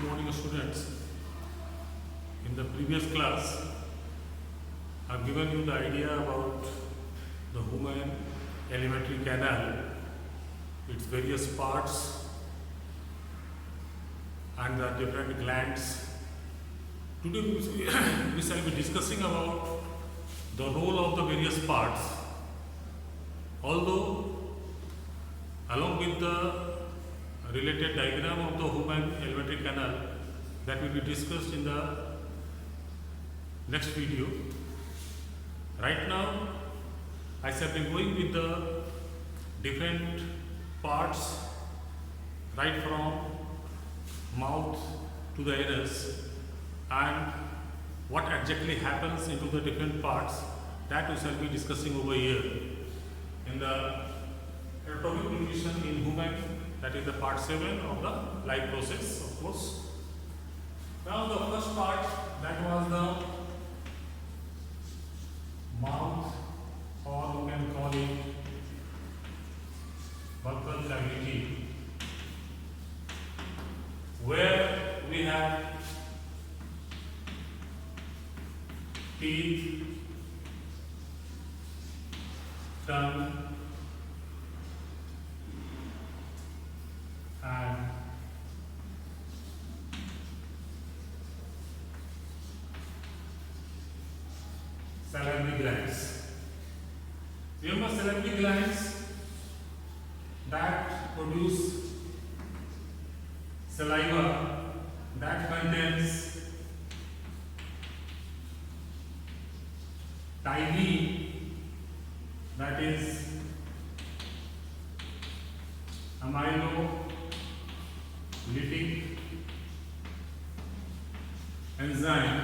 morning, students. In the previous class, I have given you the idea about the human alimentary canal, its various parts and the different glands. Today we shall be discussing about the role of the various parts. Although along with the related diagram of the human alimentary canal that will be discussed in the next video. Right now, I shall be going with the different parts right from mouth to the anus and what exactly happens into the different parts that we shall be discussing over here in the heterotrophic nutrition in human, that is the part 7 of the life process, of course. Now the first part, that was the mouth, or you can call it buccal cavity, where we have teeth, tongue, and salivary glands. Remember salivary glands that produce saliva that contains tiny, that is amylolytic enzyme,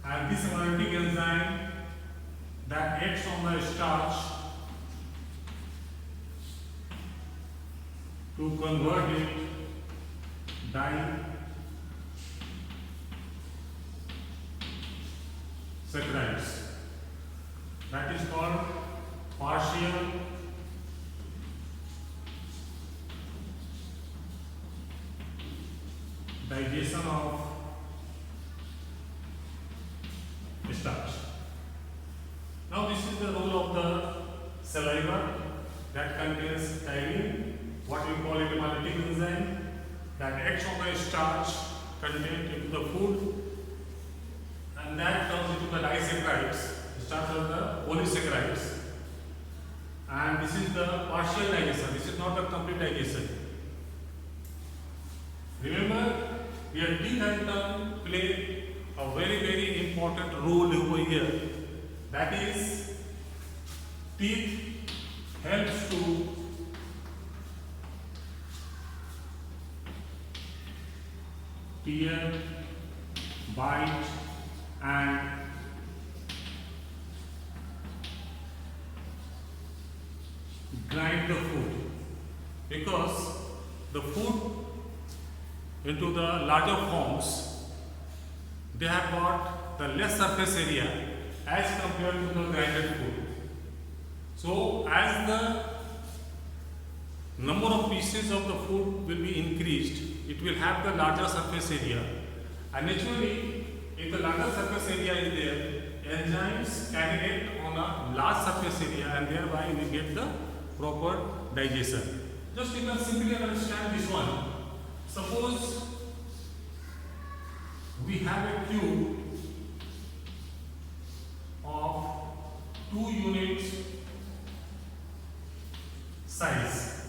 and this amylolytic enzyme that acts on the starch to convert it disaccharides. That is called partial digestion of starch. Now this is the role of the saliva that contains chytin, what we call it amylolytic enzyme, that acts on the starch content into the food, and that turns into the disaccharides. Starch are the polysaccharides, and this is the partial digestion. This is not the complete digestion. Remember, your teeth and tongue play a very important role over here. That is, teeth helps to tear, bite, and grind the food, because the food into the larger forms, they have got the less surface area as compared to the grinded food. So as the number of pieces of the food will be increased, it will have the larger surface area, and naturally if the larger surface area is there, enzymes can act on a large surface area, and thereby we get the proper digestion. Just you can simply understand this one. Suppose we have a cube of 2 units size.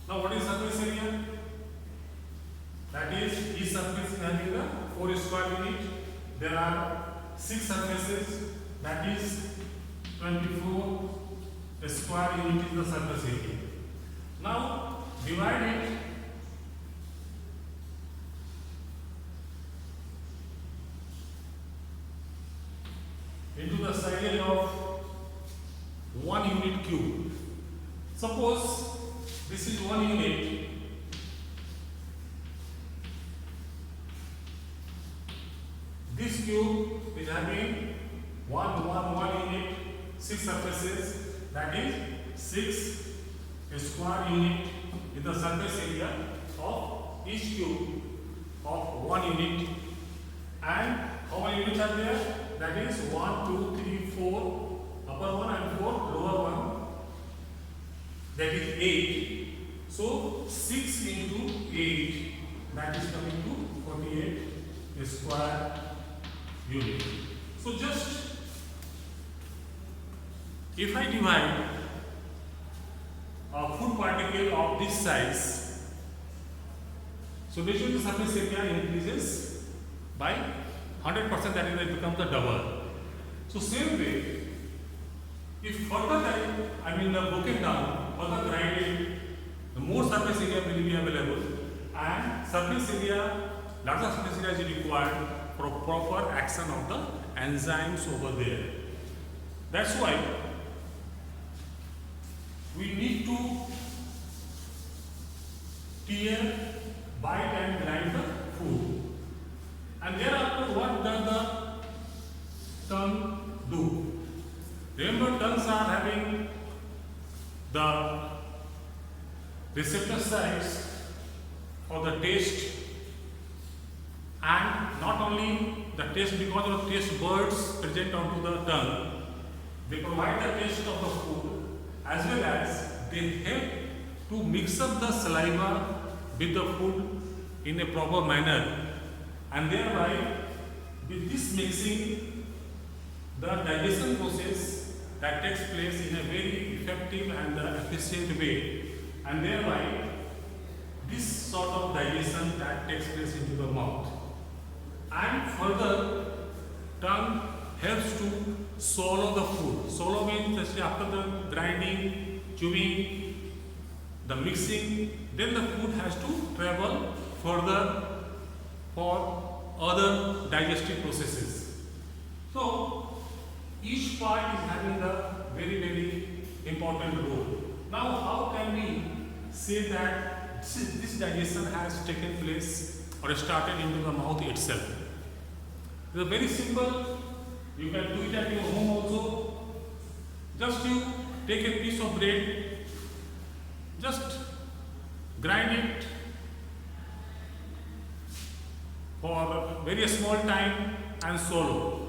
Now what is surface area? That is, each surface is having the 4 square unit. There are 6 surfaces, that is 24 square unit is the surface area. Now divide it into the size of 1 unit cube. Suppose this is 1 unit. This cube is having 1 unit, 6 surfaces, that is 6 square unit is the surface area of each tube of 1 unit. And how many units are there? That is 1, 2, 3, 4, upper one and 4, lower one. That is 8. So 6 into 8, that is coming to 48 square unit. So just if I divide a food particle of this size, so naturally the surface area increases by 100%, that is, it becomes the double. So same way, if further broken down, further grinded, the more surface area will be available, and surface area, larger surface area is required for proper action of the enzymes over there. That's why we need to tear, bite and grind the food. And thereafter, what does the tongue do? Remember, tongues are having the receptor sites for the taste, and not only the taste, because of the taste buds present onto the tongue, they provide the taste of the food, as well as they help to mix up the saliva with the food in a proper manner, and thereby with this mixing, the digestion process that takes place in a very effective and efficient way, and thereby this sort of digestion that takes place into the mouth. And further, tongue helps to swallow the food. Swallow means after the grinding, chewing, the mixing, then the food has to travel further for other digestive processes. So each part is having a very, very important role. Now, how can we say that this digestion has taken place or started into the mouth itself? It is very simple. You can do it at your home also. Just you take a piece of bread, just grind it for a very small time and swallow.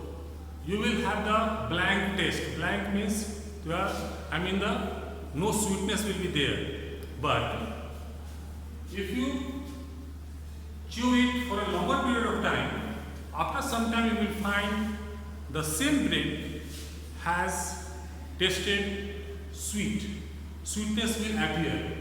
You will have the blank taste. Blank means no sweetness will be there. But if you chew it for a longer period of time, after some time you will find the same bread has tasted sweet. Sweetness will appear.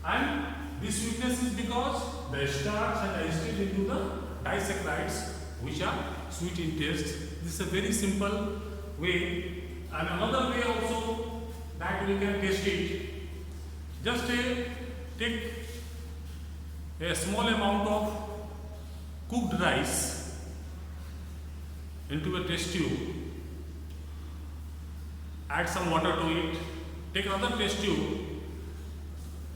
And this sweetness is because the starch are digested into the disaccharides, which are sweet in taste. This is a very simple way. And another way also that we can taste it. Just take a small amount of cooked rice into a test tube, add some water to it, take another test tube,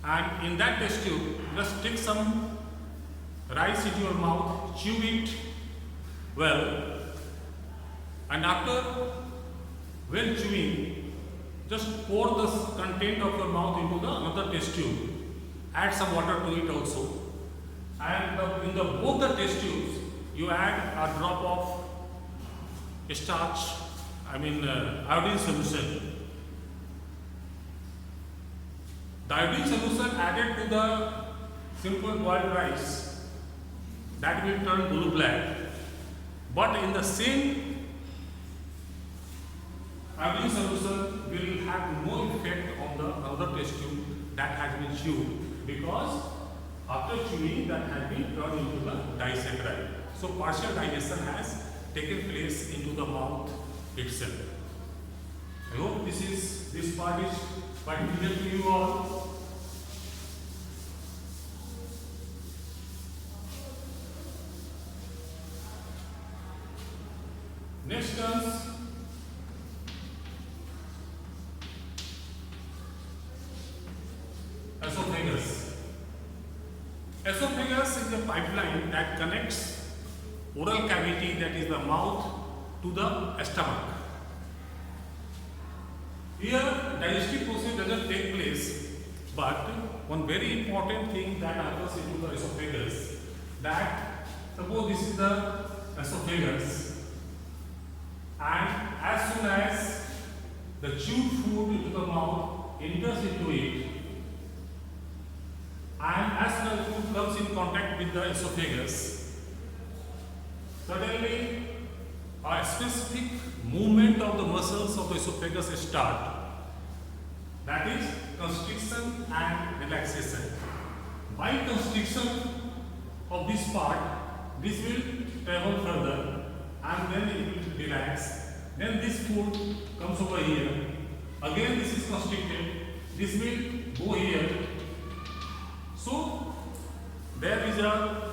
and in that test tube just take some rice into your mouth, chew it well, and after well chewing, just pour the content of your mouth into the another test tube, add some water to it also, and in the both the test tubes you add a drop of starch, iodine solution. The iodine solution added to the simple boiled rice, that will turn blue black, but in the same iodine solution will have no effect on the other test tube that has been chewed, because after chewing that has been turned into the disaccharide. So partial digestion has taken place into the mouth itself. I hope this part is quite clear to you all. Next comes esophagus. Esophagus is a pipeline that connects oral cavity, that is the mouth, to the stomach. Here digestive process doesn't take place, But one very important thing that occurs into the esophagus, that suppose this is the esophagus, and as soon as the chewed food into the mouth enters into it, and as soon as food comes in contact with the esophagus, suddenly a specific movement of the muscles of the esophagus start. That is constriction and relaxation. By constriction of this part, this will travel further and then it will relax. Then this food comes over here. Again this is constricted. This will go here. So there is a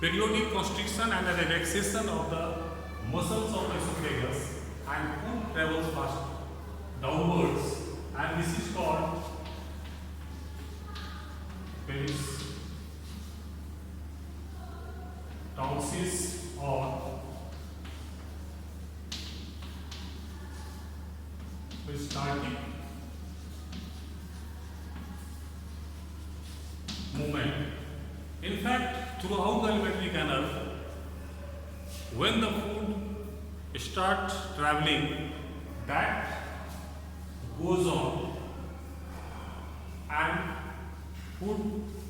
periodic constriction and a relaxation of the muscles of the esophagus, and food travels fast downwards, and this is called peristalsis or peristaltic movement. In fact, throughout the alimentary canal, when the food starts traveling, that goes on and food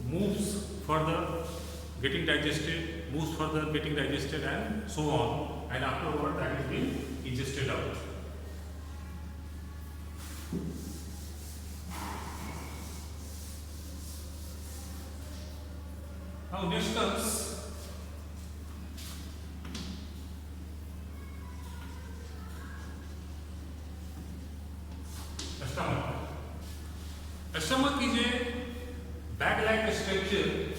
moves further, getting digested, moves further, getting digested, and so on, and afterward that is being ingested out. Now next comes stomach. A stomach is a bag-like structure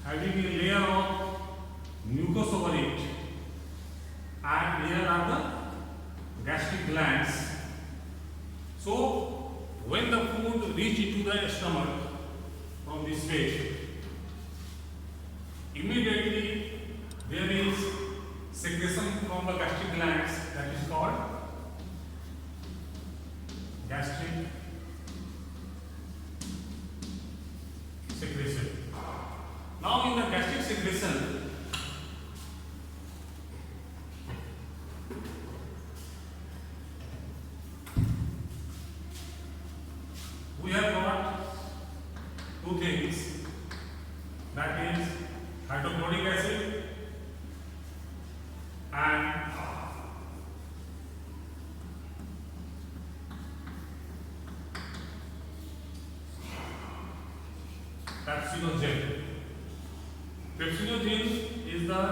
having a layer of mucus over it, and here are the gastric glands. So when the food reaches into the stomach from this way, immediately there is secretion from the gastric glands, that is called gastric secretion. Now in the gastric secretion, we have got two things, that is hydrochloric acid and pepsinogen. Pepsinogen is the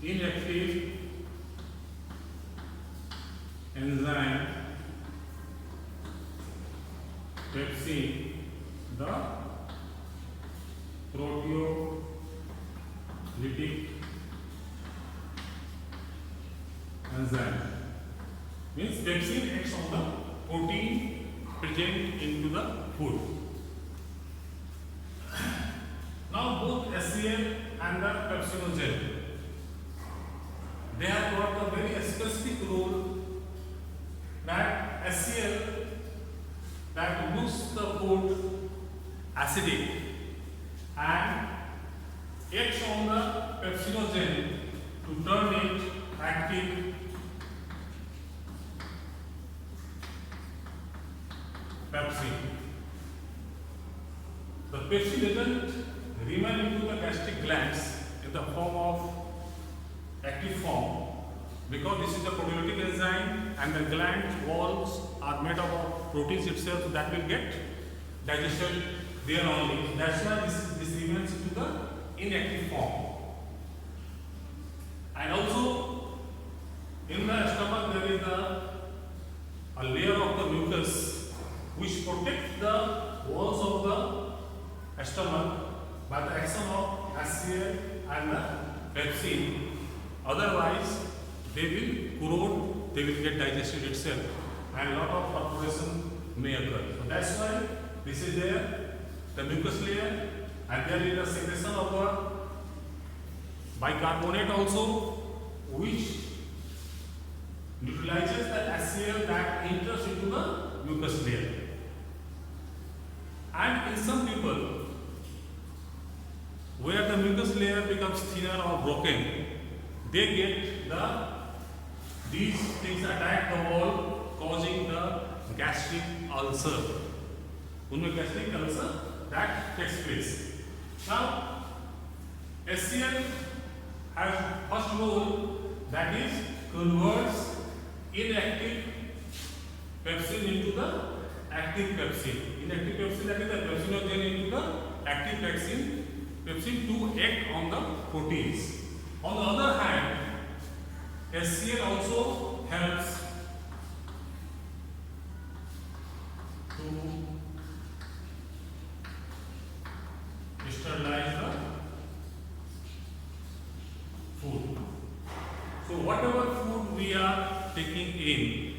inactive enzyme pepsin, the proteolytic enzyme. Means pepsin acts on the protein present into the food. Now both HCl and the pepsinogen, they have got a very specific role, that HCl that makes the food acidic and acts on the pepsinogen to turn it active pepsin. The pepsin doesn't remain into the gastric glands in the form of active form, because this is the proteolytic enzyme and the gland walls are made up of proteins itself, so that will get digested there only. That's why this remains into the inactive form. And also in the stomach there is a layer of the mucus which protects the walls of the stomach by the action of HCl and the pepsin. Otherwise they will corrode, they will get digested itself, and lot of perforation may occur. So that's why this is there, the mucus layer, and there is a secretion of the bicarbonate also, which neutralizes the HCl that enters into the mucus layer. And in some people, where the mucus layer becomes thinner or broken, they get these things attack the wall, causing the gastric ulcer. Unme gastric ulcer that takes place. Now, HCl has first role, that is converts inactive pepsin into the active pepsin. Inactive pepsin, that is the pepsinogen, into the active pepsin to act on the proteins. On the other hand, HCl also helps to sterilize the food. So whatever food we are taking in,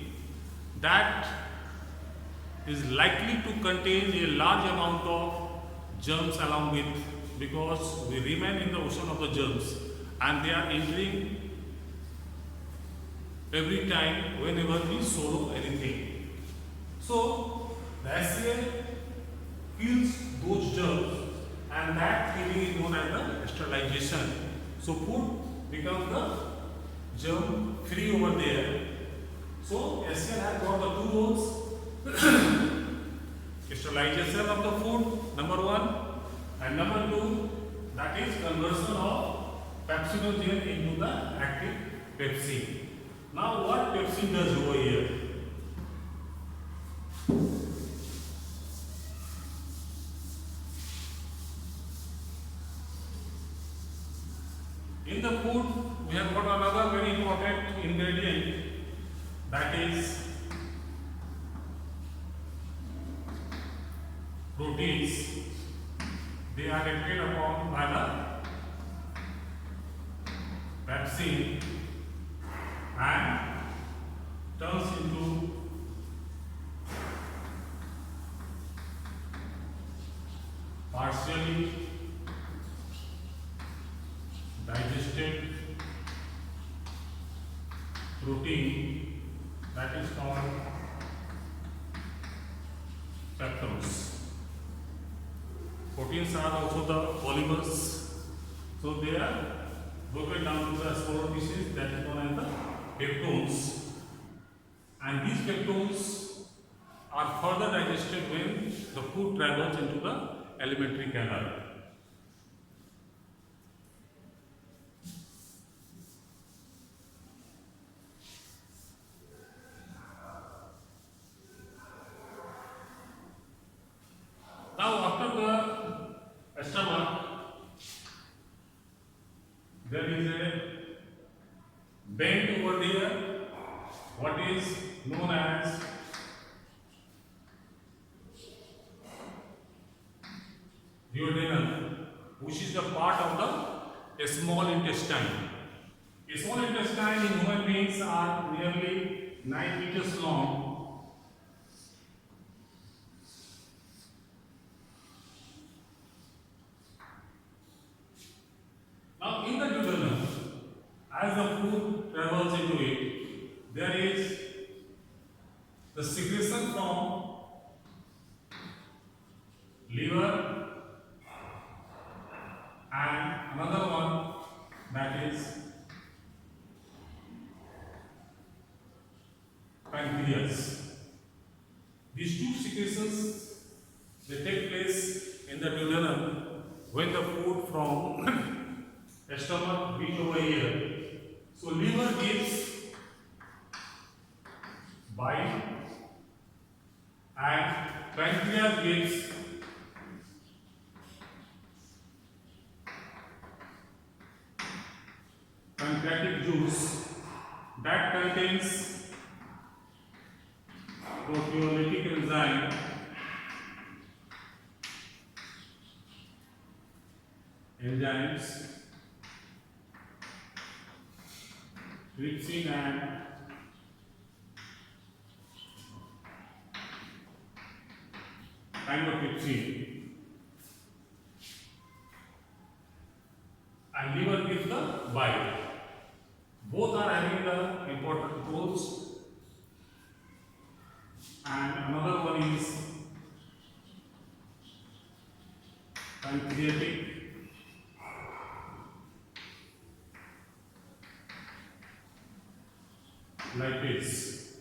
that is likely to contain a large amount of germs along with, because we remain in the ocean of the germs and they are entering every time whenever we swallow anything. So the HCl kills those germs, and that killing is known as the sterilization. So food becomes the germ free over there. So HCl has got the two roles. Sterilization of the food, number one, and number two, that is conversion of pepsinogen into the active pepsin. Now what pepsin does over here? In the food, we have got another very important ingredient, that is proteins. They are acted upon by the pepsin and turns into partially digested protein, that is called peptones. Proteins are also the polymers, so they are broken down to the smaller pieces, that is known as the peptones. And these peptones are further digested when the food travels into the alimentary canal. Now, after the stomach, there is a bend over there, what is known as duodenum, which is the part of the small intestine. A small intestine in human beings are nearly 9 meters long. Now, in the duodenum, as the food travels into it, there is the secretion from liver and another one, that is pancreas. These two secretions, they take place in the duodenum when the food from stomach reach over here. So liver gives bile and pancreas gives pancreatic juice that contains proteolytic enzyme enzymes, trypsin and chymotrypsin, and liver gives the bile. Both are having the important roles. And another one is pancreatic lipase.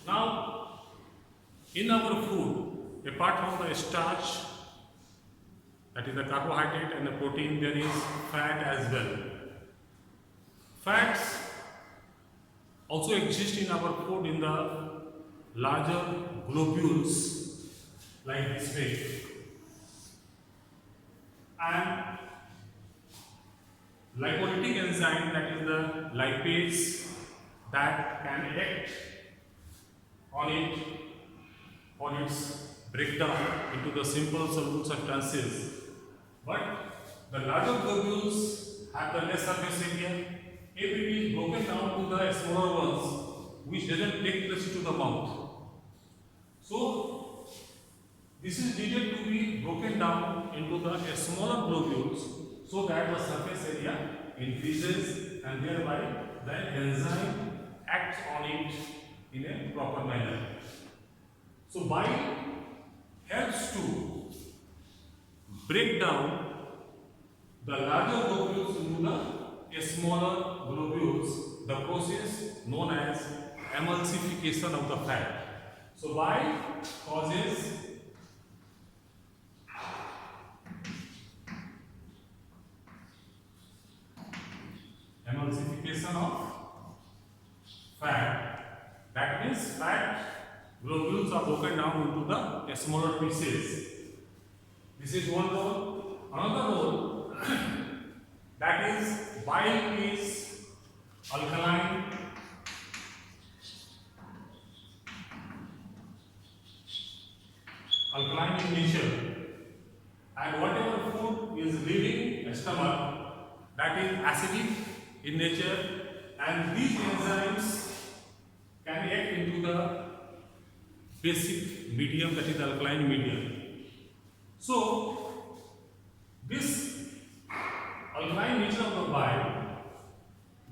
Now, in our food, apart from the starch, that is the carbohydrate and the protein, there is fat as well. Fats also exist in our food in the larger globules like this way. And lipolytic enzyme, that is the lipase, that can act on it, on its breakdown into the simple soluble substances. But the larger globules have the less surface area. If it is broken down to the smaller ones, which doesn't take place to the mouth. So this is needed to be broken down into the smaller globules so that the surface area increases and thereby the enzyme acts on it in a proper manner. So bile helps to break down the larger globules into the smaller globules, the process known as emulsification of the fat. So bile causes emulsification of fat. That means fat globules are broken down into the smaller pieces. This is one role. Another role that is bile is alkaline in nature, and whatever food is leaving stomach, that is acidic in nature, and these enzymes can act into the basic medium, that is alkaline medium. So this alkaline nature of the bile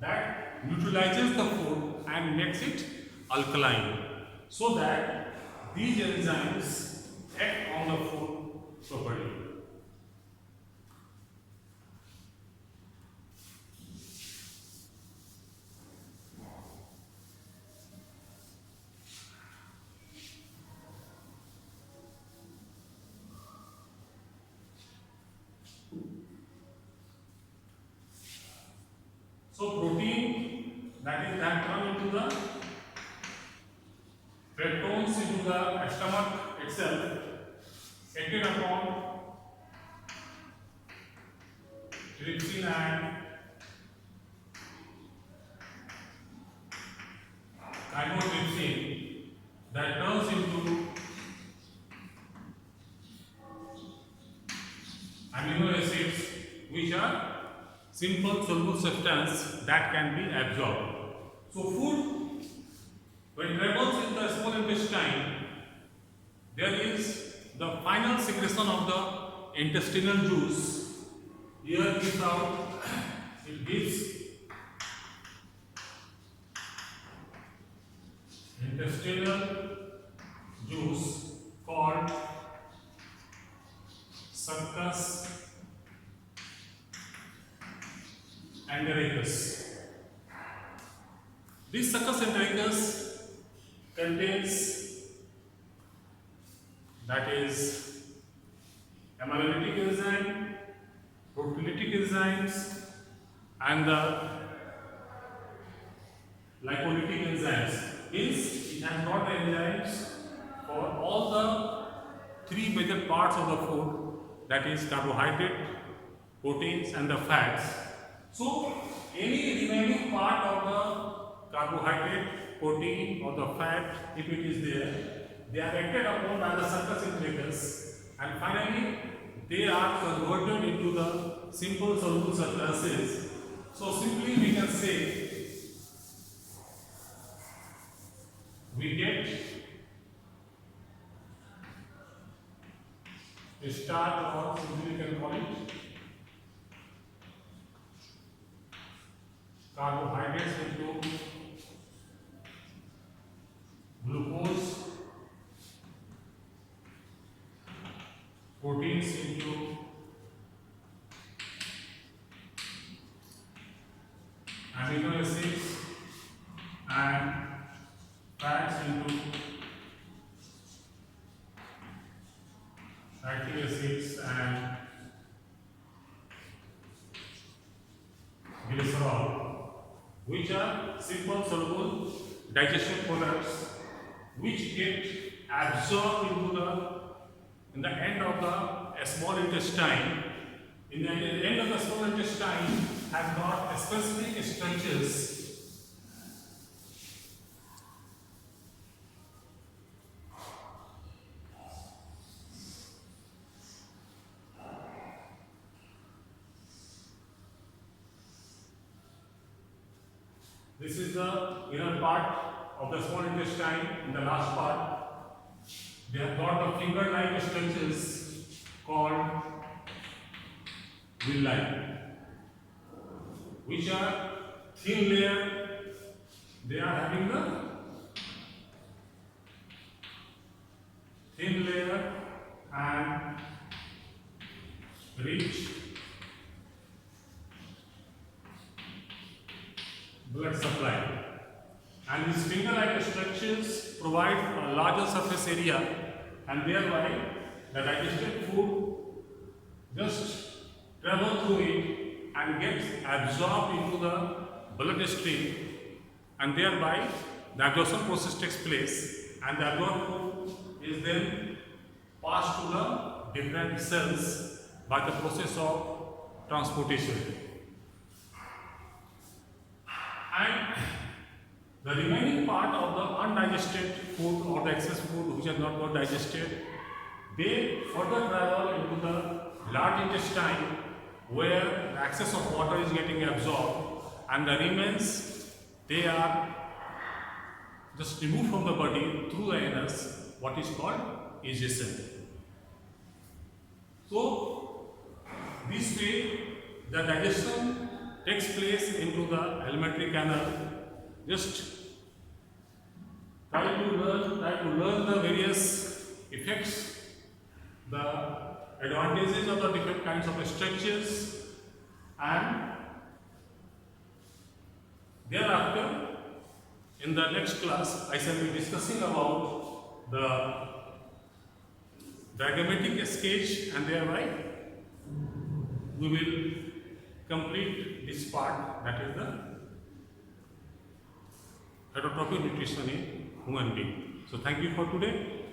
that neutralizes the food and makes it alkaline, so that these enzymes act on the food properly. So protein, that is that turn into the peptones into the stomach itself, acted upon trypsin and chymotrypsin, that turns into amino acids, which are simple soluble substance that can be absorbed. So food, when it travels in the small intestine, there is the final secretion of the intestinal juice. Here it gives intestinal juice called succus entericus. This succus entericus contains, that is, amylolytic enzyme, proteolytic enzymes, and the lipolytic enzymes. Means it has got the enzymes for all the three major parts of the food, that is carbohydrate, proteins, and the fats. So any remaining part of the carbohydrate, protein, or the fat, if it is there, they are acted upon by the succus entericus, and finally they are converted into the simple soluble substances. So simply we can say starch, or simply you can call it carbohydrates into glucose, proteins into amino acids, and fats into fatty acids and glycerol, which are simple soluble digestion products which get absorbed into in the end of the small intestine. In the end of the small intestine have got specific structures This is the inner part of the small intestine. In the last part, they have got the finger-like structures called villi, which are thin layer. They are having the thin layer and rich blood supply, and these finger-like structures provide a larger surface area, and thereby the digested food just travel through it and gets absorbed into the bloodstream, and thereby the absorption process takes place, and the absorbed food is then passed to the different cells by the process of transportation. And the remaining part of the undigested food or the excess food which has not got digested, they further travel into the large intestine where the excess of water is getting absorbed, and the remains, they are just removed from the body through the anus, what is called ejection. So this way the digestion takes place into the alimentary canal. Just try to learn the various effects, the advantages of the different kinds of structures, and thereafter in the next class I shall be discussing about the diagrammatic sketch, and thereby we will complete this part, that is the heterotrophic nutrition in human being. So thank you for today.